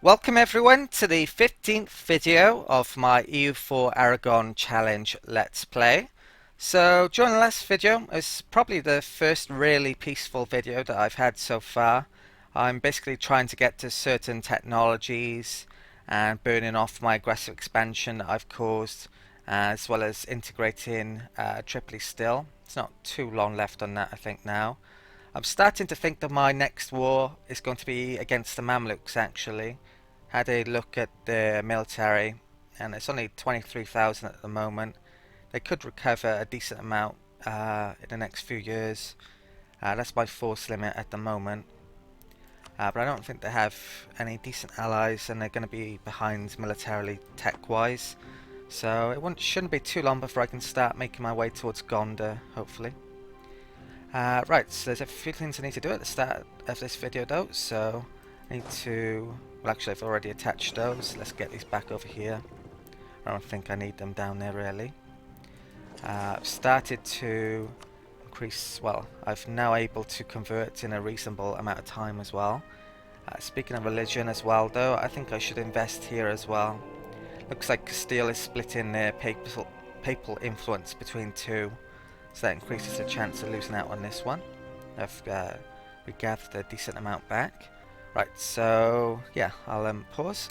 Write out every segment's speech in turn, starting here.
Welcome everyone to the 15th video of my EU4 Aragon Challenge Let's Play. So during the last video, it's probably the first really peaceful video that I've had so far. I'm basically trying to get to certain technologies and burning off my aggressive expansion that I've caused, as well as integrating Tripoli still. It's not too long left on that I think now. I'm starting to think that my next war is going to be against the Mamluks actually. Had a look at the military and it's only 23,000 at the moment. They could recover a decent amount in the next few years. That's my force limit at the moment. But I don't think they have any decent allies and they're going to be behind militarily tech-wise. So it shouldn't be too long before I can start making my way towards Gondar, hopefully. Right, so there's a few things I need to do at the start of this video though, so I need to, well actually I've already attached those, let's get these back over here. I don't think I need them down there really. I've started to increase, well, I've now able to convert in a reasonable amount of time as well. Speaking of religion as well though, I think I should invest here as well. Looks like Castile is splitting their papal influence between two. So that increases the chance of losing out on this one. I've regathered a decent amount back. Right, so yeah, I'll pause.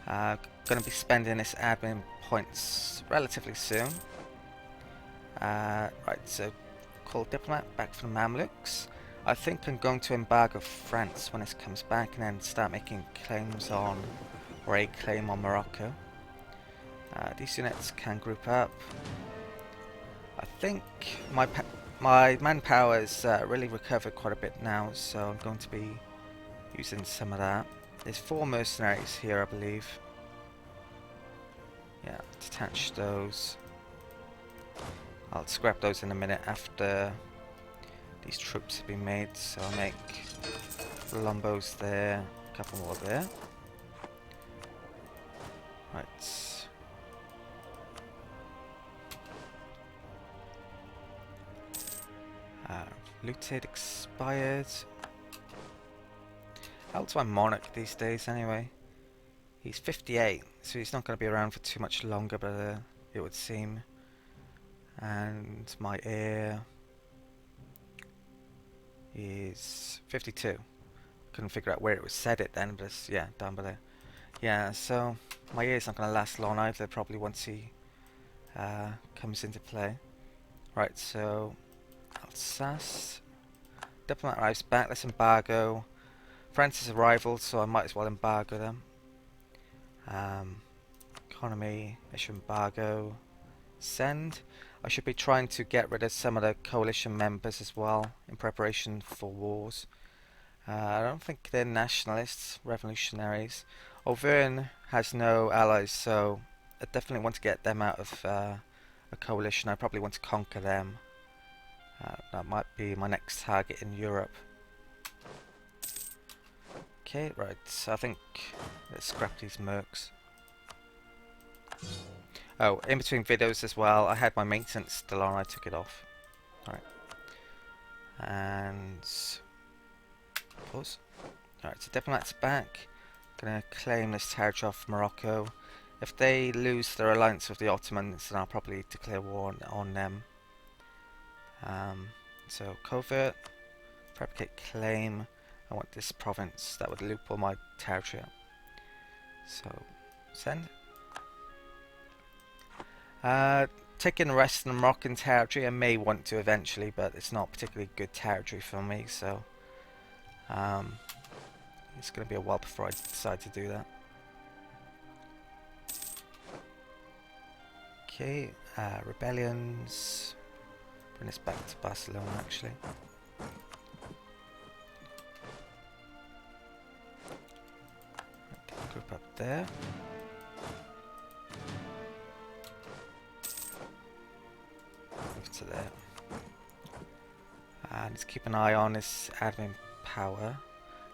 Going to be spending this admin points relatively soon. Right, so call diplomat back from the Mamluks. I think I'm going to embargo France when this comes back and then start making claims on, or a claim on Morocco. These units can group up. I think my manpower has really recovered quite a bit now, so I'm going to be using some of that. There's 4 mercenaries here, I believe. Yeah, detach those. I'll scrap those in a minute after these troops have been made, so I'll make Lombos there, a couple more there. Right. Looted, expired. How old's my monarch these days anyway? He's 58, so he's not going to be around for too much longer, but it would seem. And my heir is 52. Couldn't figure out where it was set it then, but it's, yeah, down below. Yeah, so my heir's not going to last long either, probably once he comes into play. Right, so Alsace. Diplomat arrives back, let's embargo. France's arrival, so I might as well embargo them. Economy, issue embargo. Send. I should be trying to get rid of some of the coalition members as well in preparation for wars. I don't think they're nationalists, revolutionaries. Auvergne has no allies, so I definitely want to get them out of a coalition. I probably want to conquer them. That might be my next target in Europe. Okay, right, so I think let's scrap these mercs. Oh, in between videos as well, I had my maintenance still on, I took it off. Alright. And pause. Alright, so diplomat's back. Gonna claim this territory off Morocco. If they lose their alliance with the Ottomans, then I'll probably declare war on them. So covert, fabricate claim. I want this province. That would loop all my territory up. So send. Taking the rest of the Moroccan territory I may want to eventually, but it's not particularly good territory for me, so it's going to be a while before I decide to do that. Okay, rebellions. Bring this back to Barcelona actually. Group up there. Move to there. And let's keep an eye on this admin power.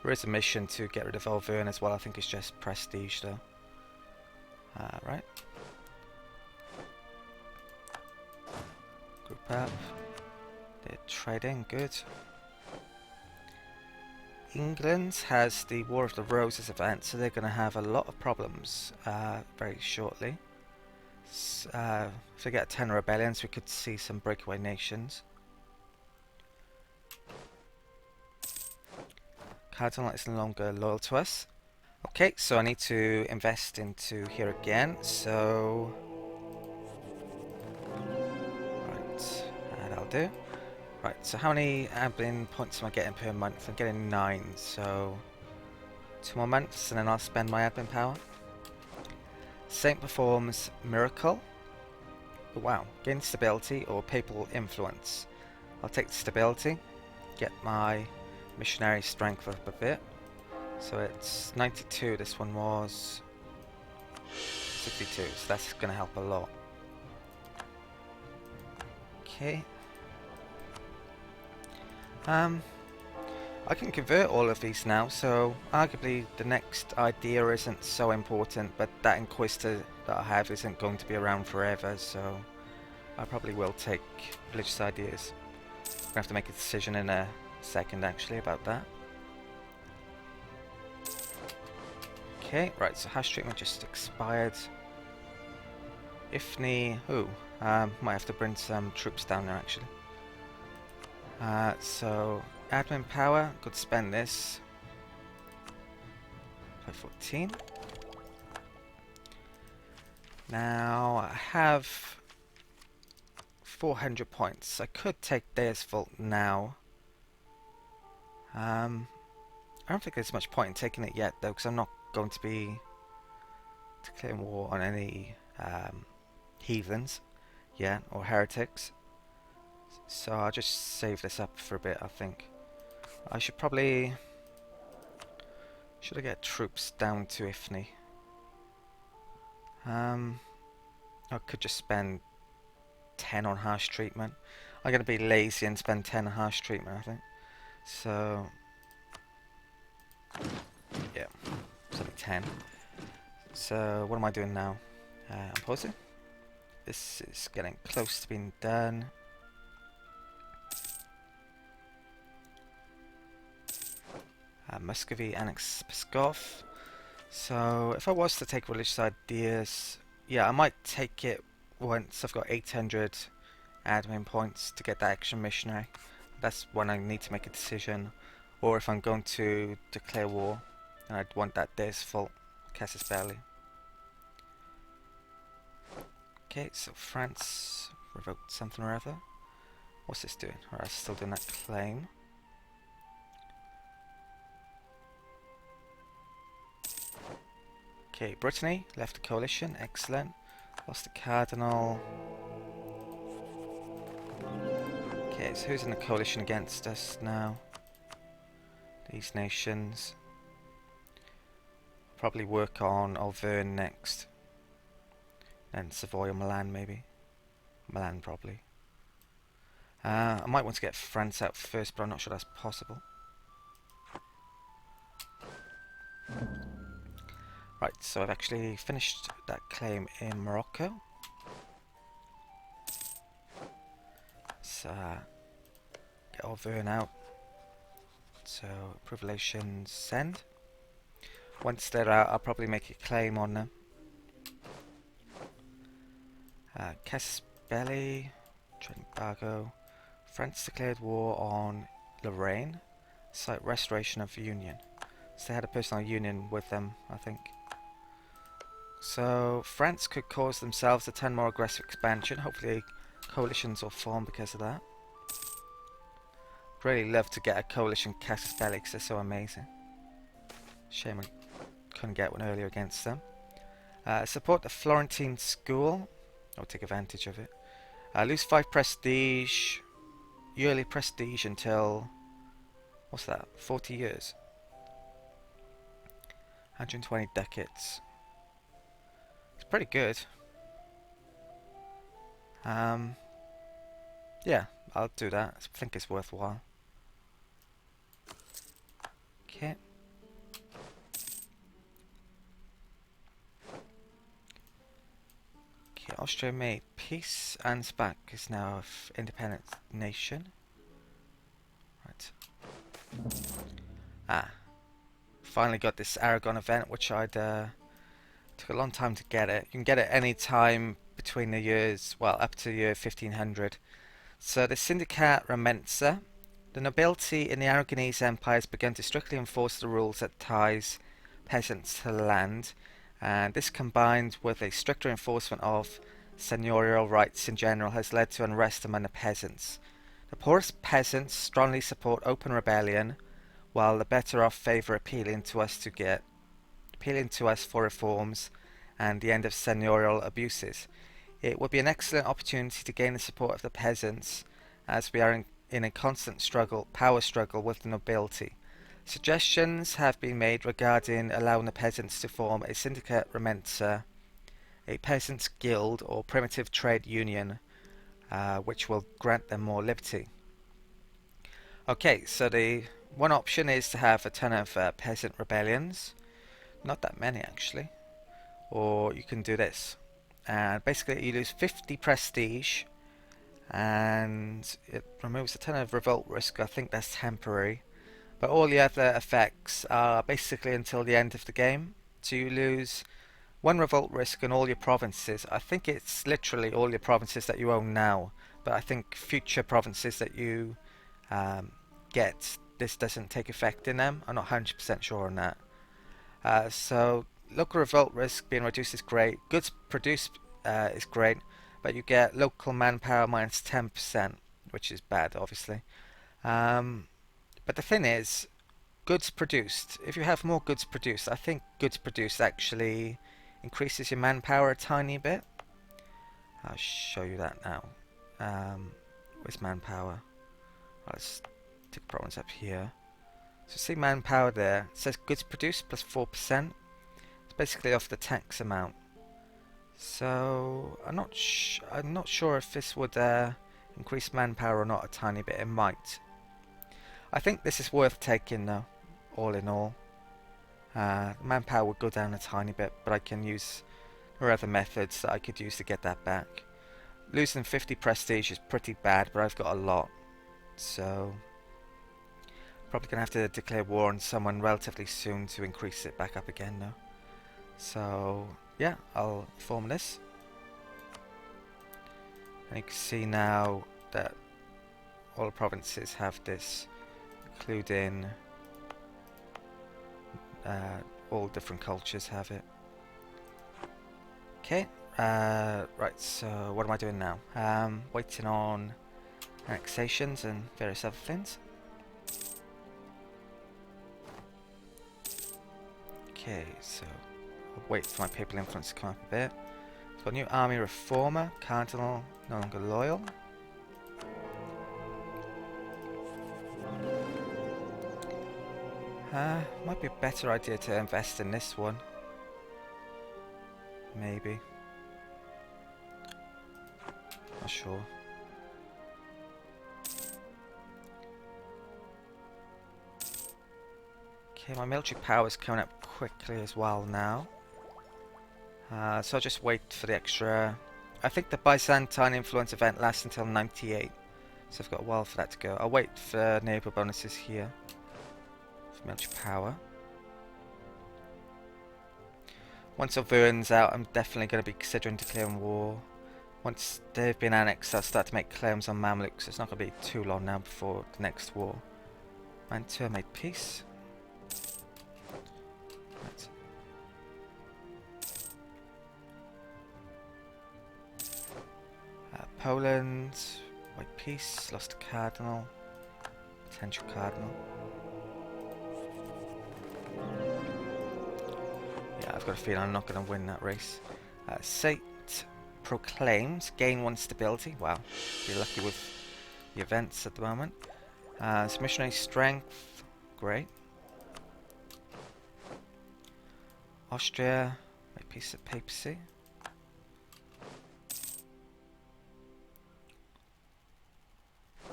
There is a mission to get rid of Auvergne as well. I think it's just prestige though. Right. Group up. They're trading, good. England has the War of the Roses event, so they're going to have a lot of problems very shortly. If they get 10 rebellions, we could see some breakaway nations. Cardinal is no longer loyal to us. Okay, so I need to invest into here again, so... Right, that'll do. Right, so how many admin points am I getting per month? I'm getting 9, so 2 more months and then I'll spend my admin power. Saint performs miracle. Oh, wow, gain stability or papal influence. I'll take the stability, get my missionary strength up a bit. So it's 92, this one was 62, so that's going to help a lot. Okay. I can convert all of these now, so arguably the next idea isn't so important, but that Inquisitor that I have isn't going to be around forever, so I probably will take religious ideas. I'm going to have to make a decision in a second actually about that. Okay, right, so hash treatment just expired. Ifni, might have to bring some troops down there actually. So admin power, could spend this. 514. Now I have 400 points. I could take Deus Vault now. I don't think there's much point in taking it yet though, because I'm not going to be declaring war on any heathens yet, or heretics. So I'll just save this up for a bit, I think. I should probably... Should I get troops down to Ifni? I could just spend 10 on harsh treatment. I'm going to be lazy and spend 10 on harsh treatment, I think. So... yeah, it's only 10. So what am I doing now? I'm pausing. This is getting close to being done. Muscovy annex Pskov. So if I was to take religious ideas, yeah, I might take it once I've got 800 admin points to get that extra missionary. That's when I need to make a decision. Or if I'm going to declare war, and I'd want that Deus Vault, Casus Belli. Okay, so France revoked something or other. What's this doing? Alright, still doing that claim. Okay, Brittany left the coalition, excellent. Lost the Cardinal. Okay, so who's in the coalition against us now? These nations. Probably work on Auvergne next. Then Savoy or Milan maybe. Milan probably. I might want to get France out first, but I'm not sure that's possible. Right, so I've actually finished that claim in Morocco. Let's get Auvergne out. So, approve relations, send. Once they're out, I'll probably make a claim on them. Casus Belli, trade embargo. France declared war on Lorraine. Site restoration of union. So they had a personal union with them, I think. So France could cause themselves a 10 more aggressive expansion. Hopefully coalitions will form because of that. Really love to get a coalition Casus Belli because they're so amazing. Shame I couldn't get one earlier against them. Support the Florentine school. I'll take advantage of it. Lose 5 prestige. Yearly prestige until... what's that? 40 years. 120 ducats. It's pretty good. Yeah, I'll do that. I think it's worthwhile. Okay. Okay, Austria made peace. Ansbach is now an independent nation. Right. Ah, finally got this Aragon event, which I'd took a long time to get it. You can get it any time between the years, well, up to year 1500. So the Sindicat Remença, the nobility in the Aragonese Empire has begun to strictly enforce the rules that ties peasants to the land, and this combined with a stricter enforcement of seigneurial rights in general has led to unrest among the peasants. The poorest peasants strongly support open rebellion, while the better off favour appealing to us for reforms and the end of seigneurial abuses. It would be an excellent opportunity to gain the support of the peasants, as we are in a constant power struggle with the nobility. Suggestions have been made regarding allowing the peasants to form a syndicate remensa, a peasants' guild or primitive trade union, which will grant them more liberty. Okay, so the one option is to have a ton of peasant rebellions, not that many actually, or you can do this. And basically you lose 50 prestige and it removes a ton of revolt risk. I think that's temporary, but all the other effects are basically until the end of the game. So you lose one revolt risk in all your provinces. I think it's literally all your provinces that you own now, but I think future provinces that you get, this doesn't take effect in them. I'm not 100% sure on that. So local revolt risk being reduced is great. Goods produced is great, but you get local manpower minus 10%, which is bad, obviously. But the thing is, goods produced. If you have more goods produced, I think goods produced actually increases your manpower a tiny bit. I'll show you that now. Where's manpower? Let's take the province up here. So see manpower there. It says goods produced plus 4%. It's basically off the tax amount. So I'm not sure if this would increase manpower or not a tiny bit. It might. I think this is worth taking though, all in all. Manpower would go down a tiny bit, but I can use there are other methods that I could use to get that back. Losing 50 prestige is pretty bad, but I've got a lot. So probably going to have to declare war on someone relatively soon to increase it back up again though. So yeah, I'll form this. And you can see now that all the provinces have this, including all different cultures have it. Okay, right, so what am I doing now? Waiting on annexations and various other things. Okay, so I'll wait for my papal influence to come up a bit. I've got a new army reformer, cardinal, no longer loyal. Might be a better idea to invest in this one. Maybe. Not sure. Okay, my military power is coming up quickly as well now. So I'll just wait for the extra. I think the Byzantine influence event lasts until 98. So I've got a while for that to go. I'll wait for neighbour bonuses here. For military power. Once Auvergne's out, I'm definitely going to be considering declaring war. Once they've been annexed, I'll start to make claims on Mamluks. It's not going to be too long now before the next war. Mantua made peace. Right. Poland, white peace, lost a cardinal, potential cardinal. Yeah, I've got a feeling I'm not going to win that race. Sate proclaims, gain one stability. Wow, be lucky with the events at the moment. Missionary strength, great. Austria, white peace of papacy.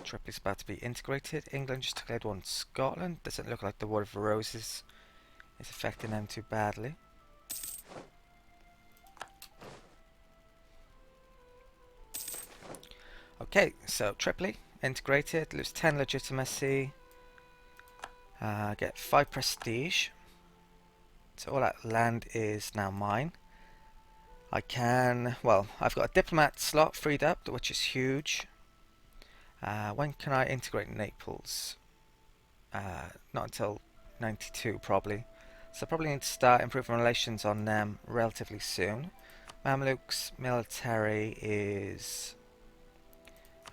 Tripoli's about to be integrated. England just declared war on Scotland. Doesn't look like the War of the Roses is affecting them too badly. Okay, so Tripoli integrated, lose 10 legitimacy. Get 5 prestige. So all that land is now mine. I can, well, I've got a diplomat slot freed up, which is huge. When can I integrate Naples? Not until 92 probably. So I probably need to start improving relations on them relatively soon. Mamluks military is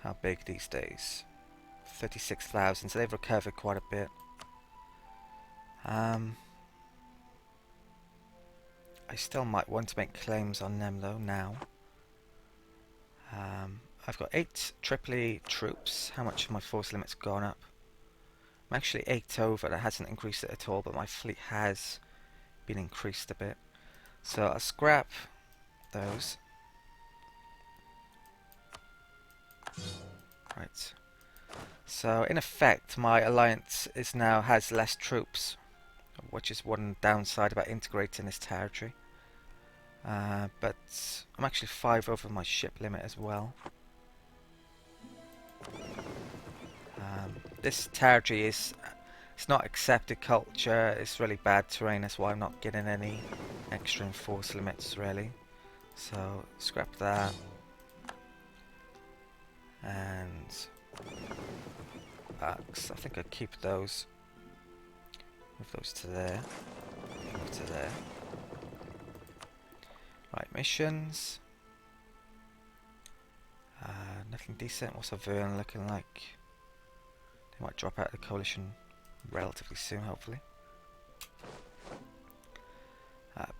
how big these days? 36,000, so they've recovered quite a bit. I still might want to make claims on them though now. I've got 8 Tripoli troops. How much have my force limits gone up? I'm actually 8 over. That hasn't increased it at all, but my fleet has been increased a bit. So I'll scrap those. Right. So in effect, my alliance has less troops, which is one downside about integrating this territory. But I'm actually 5 over my ship limit as well. This territory it's not accepted culture. It's really bad terrain. That's why I'm not getting any extra enforced limits really. So scrap that. And axe. I think I'll keep those. Move those to there. Move to there. Right, missions. Nothing decent. What's Auvergne looking like? They might drop out of the coalition relatively soon, hopefully.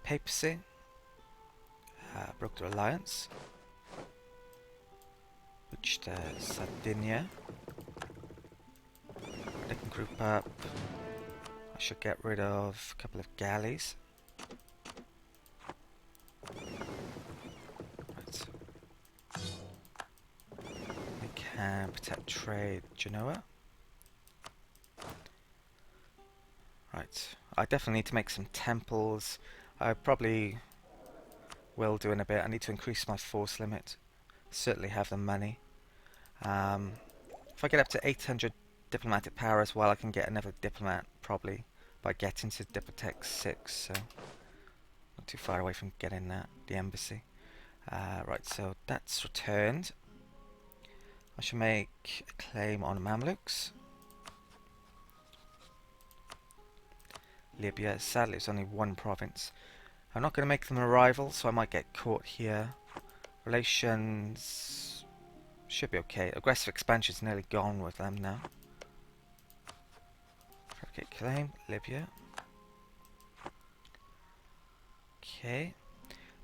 Papacy. Broke their alliance. Reached Sardinia. They can group up. I should get rid of a couple of galleys. Right. We can protect trade Genoa. Right. I definitely need to make some temples. I probably will do in a bit. I need to increase my force limit. Certainly have the money. If I get up to 800 diplomatic power as well, I can get another diplomat probably by getting to Diplomatic 6, so not too far away from getting that, the embassy. Right, so that's returned. I should make a claim on Mamluks. Libya, sadly it's only one province. I'm not going to make them a rival, so I might get caught here. Relations should be okay. Aggressive expansion's nearly gone with them now. Fabricate claim, Libya. Okay.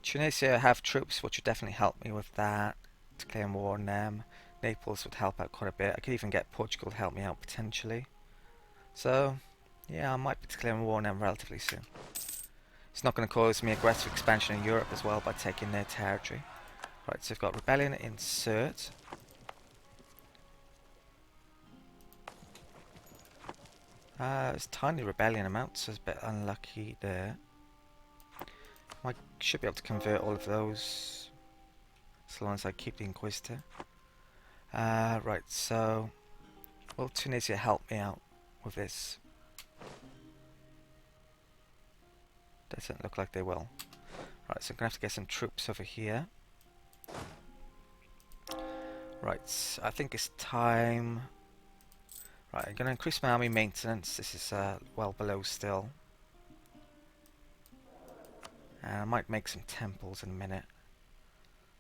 Tunisia have troops, which would definitely help me with that. To claim war on them. Naples would help out quite a bit. I could even get Portugal to help me out potentially. So, yeah, I might be declaring war on them relatively soon. It's not going to cause me aggressive expansion in Europe as well by taking their territory. Right, so I've got rebellion, insert. It's tiny rebellion amount, so it's a bit unlucky there. I should be able to convert all of those as long as I keep the Inquisitor. Right, so will Tunisia help me out with this? Doesn't look like they will. Right, so I'm going to have to get some troops over here. Right, I think it's time. Right, I'm going to increase my army maintenance. This is well below still. And I might make some temples in a minute.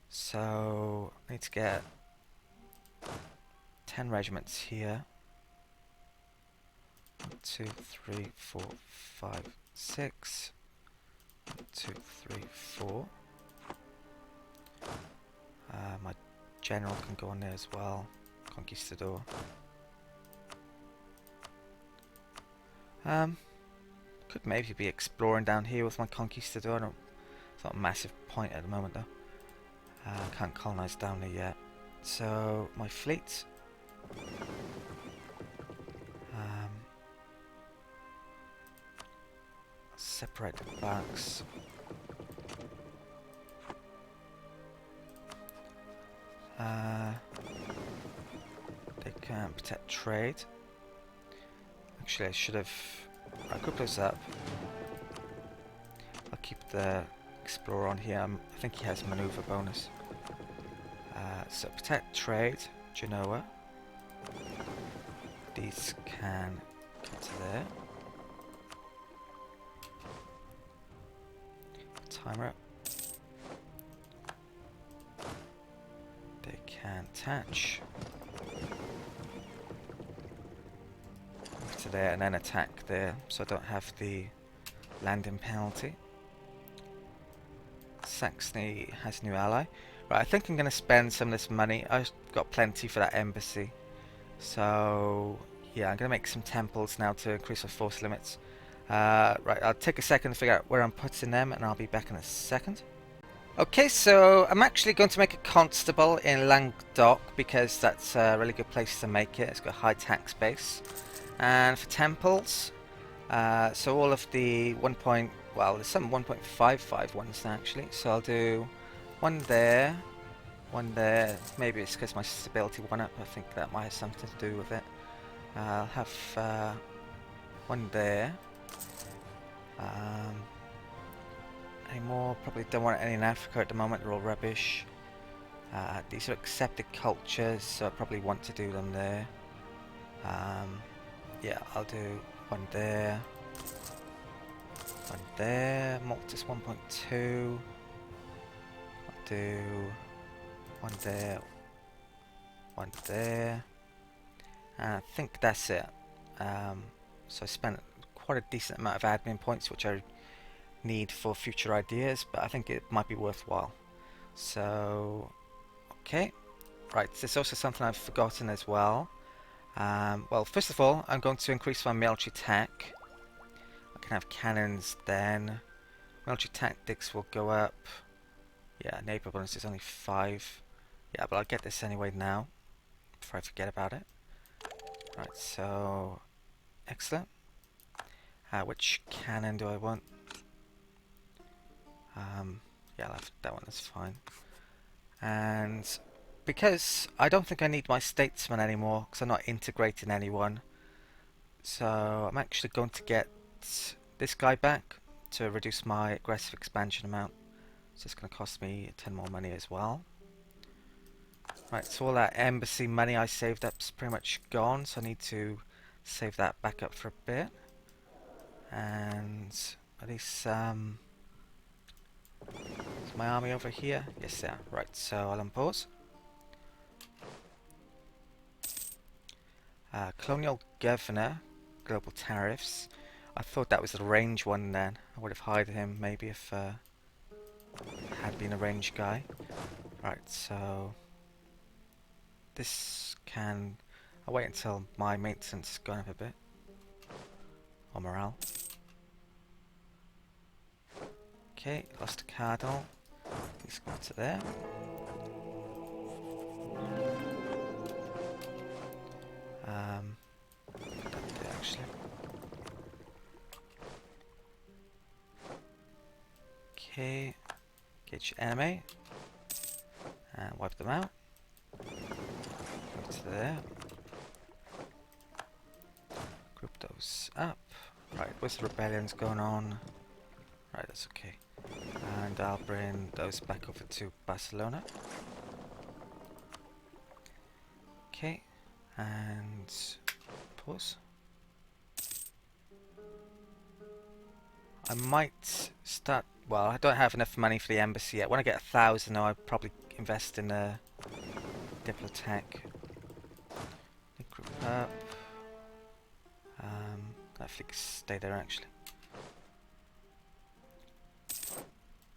So, I need to get 10 regiments here. 1, 2, 3, 4, 5, 6. 1, 2, 3, 4. My general can go on there as well. Conquistador. Could maybe be exploring down here with my Conquistador. It's not a massive point at the moment though. Can't colonize down there yet. So my fleet. Separate the backs. They can protect trade. actually, I should have... I group those up. I'll keep the Explorer on here. I think he has a maneuver bonus. So protect trade, Genoa. These can come to there. Timer up. They can attach to there and then attack there, so I don't have the landing penalty. Saxony has a new ally. Right, I think I'm going to spend some of this money. I've got plenty for that embassy. So, yeah, I'm going to make some temples now to increase our force limits. Right, I'll take a second to figure out where I'm putting them, and I'll be back in a second. Okay, so I'm actually going to make a constable in Languedoc because that's a really good place to make it. It's got a high tax base. And for temples, so all of the well, there's some 1.55 ones actually. So I'll do one there, maybe it's because my stability went up. I think that might have something to do with it. I'll have one there. Any more? Probably don't want any in Africa at the moment, they're all rubbish. These are accepted cultures, so I probably want to do them there. Yeah, I'll do one there. One there. Malta's 1.2. I'll do one there. One there. And I think that's it. So I spent quite a decent amount of admin points, which I need for future ideas, but I think it might be worthwhile. So, okay. Right, there's also something I've forgotten as well. Well, first of all, I'm going to increase my military tech. I can have cannons then. Military tactics will go up. Yeah, neighbor bonus is only 5. Yeah, but I'll get this anyway now, before I forget about it. Right, so, excellent. Which cannon do I want? Yeah, I'll have that one, that's fine. And because I don't think I need my statesman anymore, because I'm not integrating anyone, so I'm actually going to get this guy back to reduce my aggressive expansion amount. So it's going to cost me 10 more money as well. Right, so all that embassy money I saved up is pretty much gone, so I need to save that back up for a bit. And at least is my army over here? Yes, they are. Right, so I'll unpause. Colonial Governor, Global Tariffs. I thought that was the range one then. I would have hired him maybe if had been a range guy. Right, so this can... I'll wait until my maintenance has gone up a bit. Or morale. Okay, lost a cardinal. Let's go to there. Actually. Okay, get your enemy and wipe them out. Go to there. Group those up. Right, where's the rebellions going on? Right, that's okay. And I'll bring those back over to Barcelona. Okay, and pause. I might start... Well, I don't have enough money for the embassy yet. When I get 1,000, I'll probably invest in a Diplotech. Group up. That fleet stay there actually.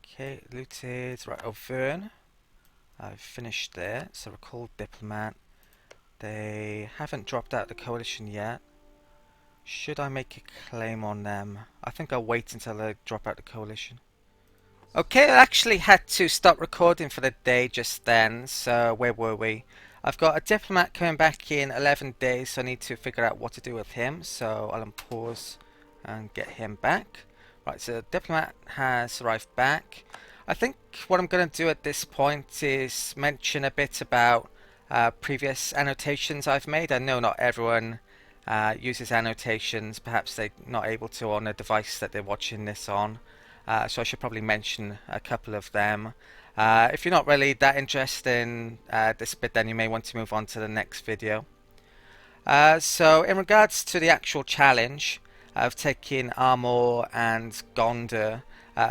Okay, looted. Right, Auvergne. I've finished there. So recall diplomat. They haven't dropped out the coalition yet. Should I make a claim on them? I think I'll wait until they drop out the coalition. Okay, I actually had to stop recording for the day just then, so where were we? I've got a diplomat coming back in 11 days, so I need to figure out what to do with him, so I'll unpause and get him back. Right, so the diplomat has arrived back. I think what I'm going to do at this point is mention a bit about previous annotations I've made. I know not everyone uses annotations. Perhaps they're not able to on a device that they're watching this on. So I should probably mention a couple of them. If you're not really that interested in this bit, then you may want to move on to the next video. So in regards to the actual challenge of taking Armor and Gondor,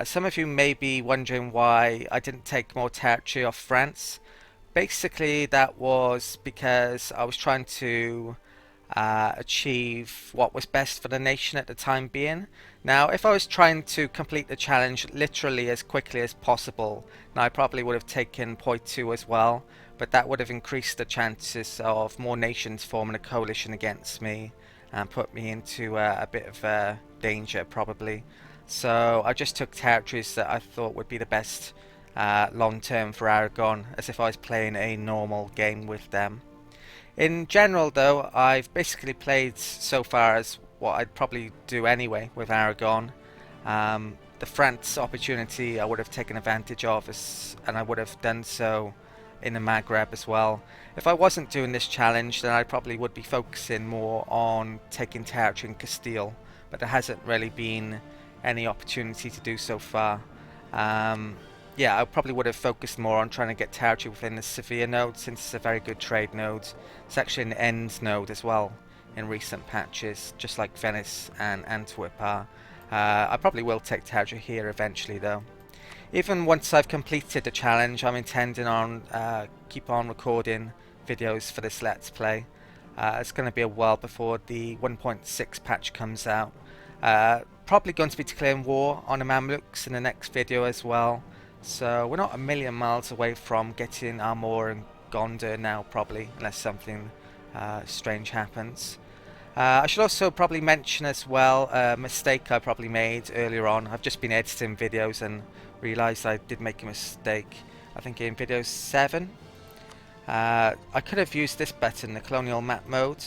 some of you may be wondering why I didn't take more territory off France. Basically, that was because I was trying to achieve what was best for the nation at the time being. Now, if I was trying to complete the challenge literally as quickly as possible, now I probably would have taken Poitou as well, but that would have increased the chances of more nations forming a coalition against me and put me into a bit of danger probably. So I just took territories that I thought would be the best long term for Aragon, as if I was playing a normal game with them. In general though, I've basically played so far as what I'd probably do anyway with Aragon. The France opportunity I would have taken advantage of, and I would have done so in the Maghreb as well. If I wasn't doing this challenge, then I probably would be focusing more on taking territory in Castile, but there hasn't really been any opportunity to do so far. Yeah, I probably would have focused more on trying to get territory within the Sevilla node, since it's a very good trade node. It's actually an end node as well in recent patches, just like Venice and Antwerp are. I probably will take territory here eventually though. Even once I've completed the challenge, I'm intending on keep on recording videos for this Let's Play. It's going to be a while before the 1.6 patch comes out. Probably going to be declaring war on the Mamluks in the next video as well. So we're not a million miles away from getting Armor and Gondor now probably, unless something strange happens. I should also probably mention as well a mistake I probably made earlier on. I've just been editing videos and realised I did make a mistake. I think in video 7. I could have used this button, the colonial map mode,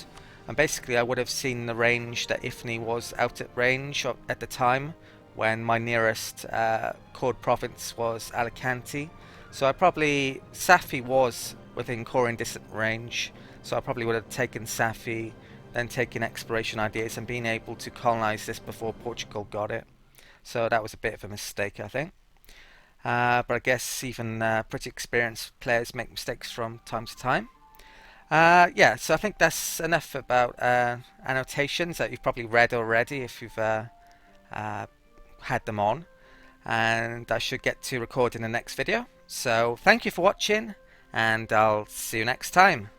and basically I would have seen the range that Ifni was out at range at the time, when my nearest chord province was Alicante. So Safi was within coring distant range, so I probably would have taken Safi, then taken exploration ideas and been able to colonize this before Portugal got it. So that was a bit of a mistake, I think. But I guess even pretty experienced players make mistakes from time to time. Yeah, so I think that's enough about annotations that you've probably read already if you've had them on, and I should get to record in the next video. So thank you for watching, and I'll see you next time.